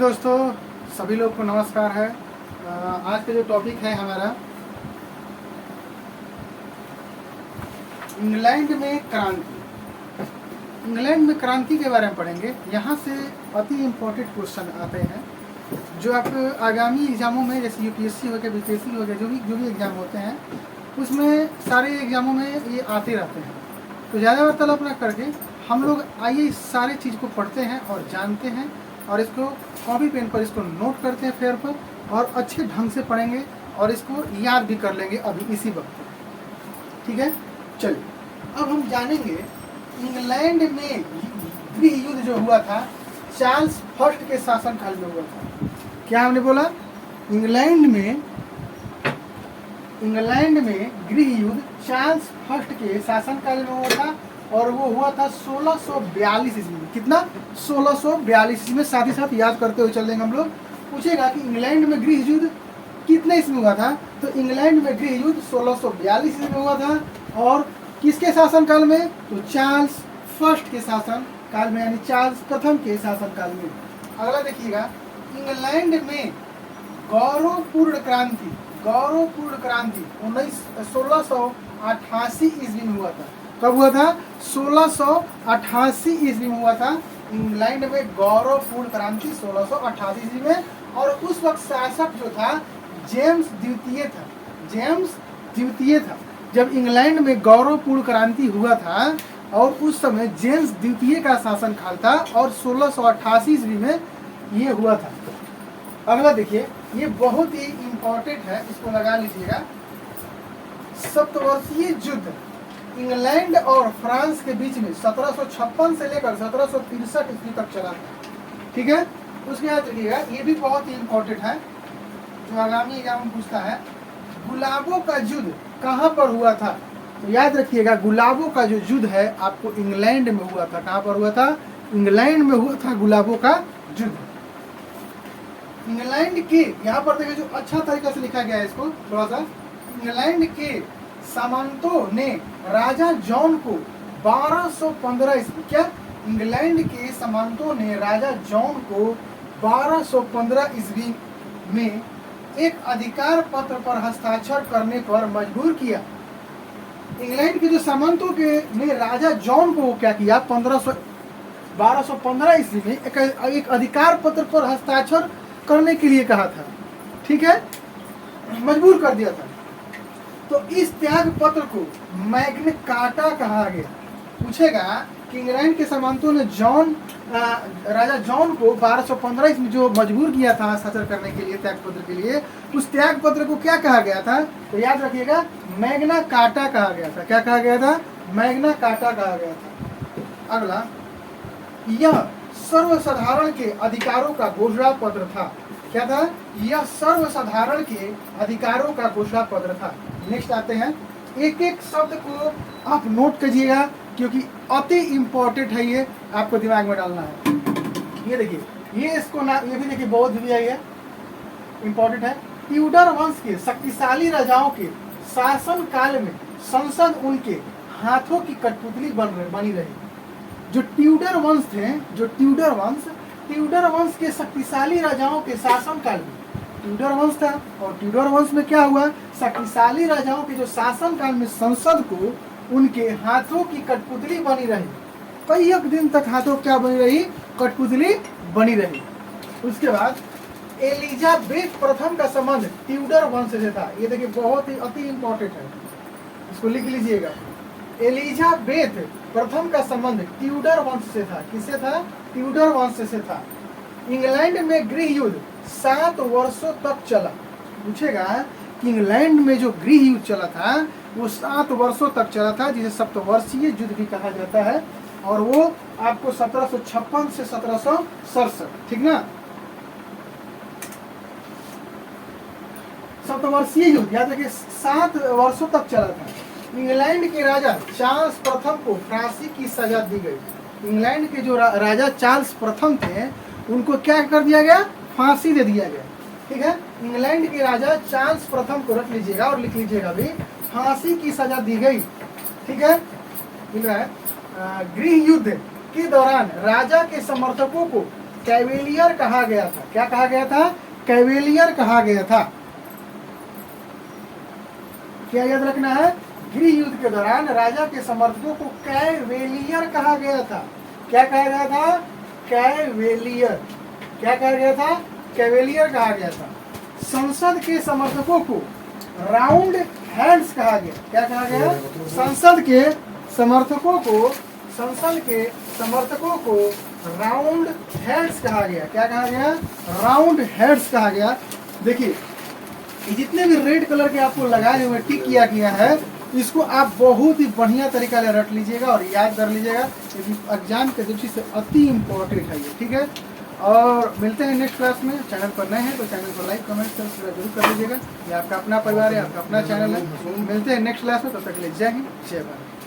दोस्तों, सभी लोग को नमस्कार है। आज का जो टॉपिक है हमारा इंग्लैंड में क्रांति। इंग्लैंड में क्रांति के बारे में पढ़ेंगे। यहाँ से अति इम्पोर्टेंट क्वेश्चन आते हैं जो आप आगामी एग्जामों में, जैसे यूपीएससी हो गया, बीपीएससी हो गया, जो भी एग्ज़ाम होते हैं उसमें सारे एग्जामों में ये आते रहते हैं। तो ज़्यादा वार्तालाप न करके हम लोग आइए इस सारे चीज़ को पढ़ते हैं और जानते हैं और इसको कॉपी पेन पर इसको नोट करते हैं फेयर पर, और अच्छे ढंग से पढ़ेंगे और इसको याद भी कर लेंगे अभी इसी वक्त। ठीक है, चलिए अब हम जानेंगे इंग्लैंड में गृह युद्ध जो हुआ था चार्ल्स फर्स्ट के शासनकाल में हुआ था। क्या हमने बोला? इंग्लैंड में गृह युद्ध चार्ल्स फर्स्ट के शासनकाल में हुआ था और वो हुआ था 1642 ईस्वी में। कितना? 1642 ईस्वी में। साथ ही साथ याद करते हुए चल देंगे हम लोग। पूछेगा कि इंग्लैंड में गृह युद्ध कितने ईस्वी में हुआ था, तो इंग्लैंड में गृह युद्ध 1642 ईस्वी में हुआ था। और किसके शासनकाल में? तो चार्ल्स फर्स्ट के शासन काल में, यानी चार्ल्स प्रथम के शासनकाल में। अगला देखिएगा, इंग्लैंड में गौरवपूर्ण क्रांति 1688 ईस्वी में हुआ था। कब हुआ था? 1688 ईस्वी में हुआ था इंग्लैंड में गौरवपूर्ण क्रांति 1688 ईस्वी में। और उस वक्त शासक जो था जेम्स द्वितीय था। जब इंग्लैंड में गौरवपूर्ण क्रांति हुआ था और उस समय जेम्स द्वितीय का शासन काल था और 1688 ईस्वी में ये हुआ था। अगला देखिए, ये बहुत ही इम्पोर्टेंट है, इसको लगा लीजिएगा। सप्तवर्षीय युद्ध इंग्लैंड और फ्रांस के बीच में 1756 से लेकर 1763 ईस्वी तक चला था। ठीक है, उसके याद रखिएगा, ये भी बहुत ही इम्पोर्टेंट है जो आगामी एग्जाम में पूछता है। गुलाबों का युद्ध कहाँ पर हुआ था? तो याद रखिएगा, गुलाबों का जो युद्ध है आपको इंग्लैंड में हुआ था। कहाँ पर हुआ था? इंग्लैंड में हुआ था गुलाबों का युद्ध। इंग्लैंड के, यहाँ पर देखिए जो अच्छा तरीका से लिखा गया है इसको थोड़ा सा, इंग्लैंड के सामंतों ने राजा जॉन को 1215 ईस्वी, क्या? इंग्लैंड के सामंतों ने राजा जॉन को 1215 ईस्वी में एक अधिकार पत्र पर हस्ताक्षर करने पर मजबूर किया। इंग्लैंड के जो सामंतों के ने राजा जॉन को क्या किया? 1215 ईस्वी में एक अधिकार पत्र पर हस्ताक्षर करने के लिए कहा था। ठीक है, मजबूर कर दिया था। तो इस त्याग पत्र को मैग्ना कार्टा कहा गया। पूछेगा कि इंग्लैंड के सामंतों ने राजा जॉन को 1215 ईस्वी में जो मजबूर किया था हस्ताक्षर करने के लिए, त्याग पत्र के लिए, उस त्याग पत्र को क्या कहा गया था? तो याद रखिएगा, मैग्ना कार्टा कहा गया था। क्या कहा गया था? मैग्ना कार्टा कहा गया था। अगला, यह सर्वसाधारण के अधिकारों का घोषणा पत्र था। क्या था? यह सर्वसाधारण के अधिकारों का घोषणा पत्र था। नेक्स्ट आते हैं, एक एक शब्द को आप नोट कीजिएगा क्योंकि अति इम्पोर्टेंट है, ये आपको दिमाग में डालना है। ये देखिए, ये इसको ना, ये भी देखिए बहुत भी है, ये इम्पोर्टेंट है। ट्यूडर वंश के शक्तिशाली राजाओं के शासन काल में संसद उनके हाथों की कठपुतली बनी रही। जो ट्यूडर वंश थे, ट्यूडर वंश के शक्तिशाली राजाओं के शासन काल में, ट्यूडर वंश था और ट्यूडर वंश में क्या हुआ? शक्तिशाली राजाओं के जो शासन काल में संसद को उनके हाथों की कठपुतली बनी रही। कई एक दिन तक हाथों क्या बनी रही? कठपुतली बनी रही। उसके बाद एलिजाबेथ प्रथम का संबंध ट्यूडर वंश से था। ये देखिए बहुत ही अति इम्पोर्टेंट है, इसको लिख लीजिएगा। एलिजाबेथ प्रथम का संबंध ट्यूडर वंश से था। किससे था? ट्यूडर वंश से था। इंग्लैंड में गृह युद्ध 7 वर्षों तक चला। पूछेगा कि इंग्लैंड में जो गृह युद्ध चला था वो 7 वर्षों तक चला था, जिसे सप्तवर्षीय युद्ध भी कहा जाता है। और वो आपको 1756 से 1767, ठीक ना? सप्तवर्षीय युद्ध याद रखिए 7 वर्षों तक चला था। इंग्लैंड के राजा चार्ल्स प्रथम को फांसी की सजा दी गई। इंग्लैंड के जो राजा चार्ल्स प्रथम थे उनको क्या कर दिया गया? फांसी दे दिया गया। ठीक है, इंग्लैंड के राजा चार्ल्स प्रथम को रख लीजिएगा और लिख लीजिएगा भी, फांसी की सजा दी गई। ठीक है, मिल रहा है। गृह युद्ध के दौरान राजा के समर्थकों को कैवेलियर कहा गया था। क्या कहा गया था? कैवेलियर कहा गया था। क्या याद रखना है? गृह युद्ध के दौरान राजा के समर्थकों को कैवेलियर कहा गया था। क्या कहा गया था? कैवेलियर। क्या कहा गया था? कैवेलियर कहा गया था। संसद के समर्थकों को राउंड हेड्स कहा गया। क्या कहा गया? संसद के समर्थकों को राउंड हेड्स कहा गया। क्या कहा गया? राउंड हेड्स कहा गया। देखिए ये जितने भी रेड कलर के आपको लगाए हुए टिक किया गया है, इसको आप बहुत ही बढ़िया तरीका से रट लीजिएगा और याद कर लीजिएगा, क्योंकि एग्जाम के दृष्टि से अति इम्पोर्टेंट है ये। ठीक है, और मिलते हैं नेक्स्ट क्लास में। चैनल पर नए हैं तो चैनल को लाइक कमेंट सब्सक्राइब जरूर कर लीजिएगा। ये आपका अपना परिवार है, आपका अपना चैनल है। मिलते हैं नेक्स्ट क्लास में, तब तक के लिए जय हिंद, जय भारत।